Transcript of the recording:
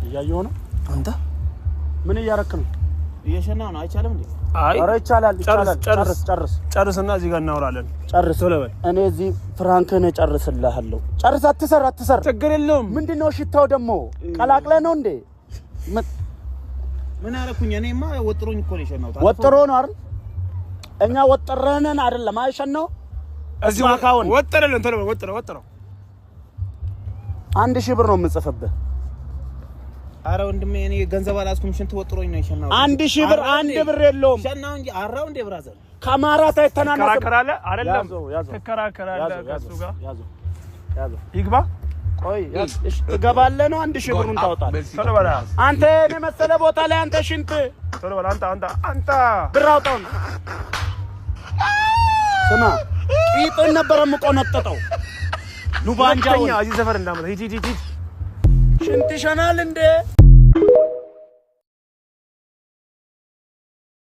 እያየሁ ነው። አንተ ምን እያረክ ነው? እየሸናው ነው። አይቻልም እንዴ? አይ ኧረ ይቻላል። ጨርስና እዚህ ጋር እናወራለን። ጨርስ ለበል። እኔ እዚህ ፍራንክን ጨርስልሃለሁ። ጨርስ። አትሰር። ችግር የለውም። ምንድነው ሽታው ደግሞ? ቀላቅለህ ነው እንዴ? ምን አረኩኝ? እኔማ ወጥሮኝ እኮ ነው የሸናሁት። ወጥሮ ነው አይደል? እኛ ወጥረነን አይደለም አይሸናው። እዚህ ማካውን ወጥረለን። ቶሎ ወጥረው 1000 ብር ነው የምጽፍብህ። አረ ወንድሜ እኔ ገንዘብ አላስኩም። ሽንት ወጥሮኝ ነው የሸናሁት። 1000 ብር 1 ብር የለውም። ሸናው እንጂ አራው እንደ ብራዘር ከማራት አይተናነስም። ተከራከራለህ አይደለም? ተከራከራለህ ከሱ ጋር ያዘው ይግባ። ቆይ እሺ፣ ትገባለህ ነው 1000 ብሩን ታውጣለህ። ቶሎ በላ አንተ እኔ መሰለ ቦታ ላይ አንተ ሽንት ቶሎ በላ። አንተ ብር አውጣው። ስማ ቂጥን ነበር የምቆነጥጠው። ሉባንጃው እዚህ ሰፈር እንዳመጣ ሂድ ሽንት ይሸናል እንዴ?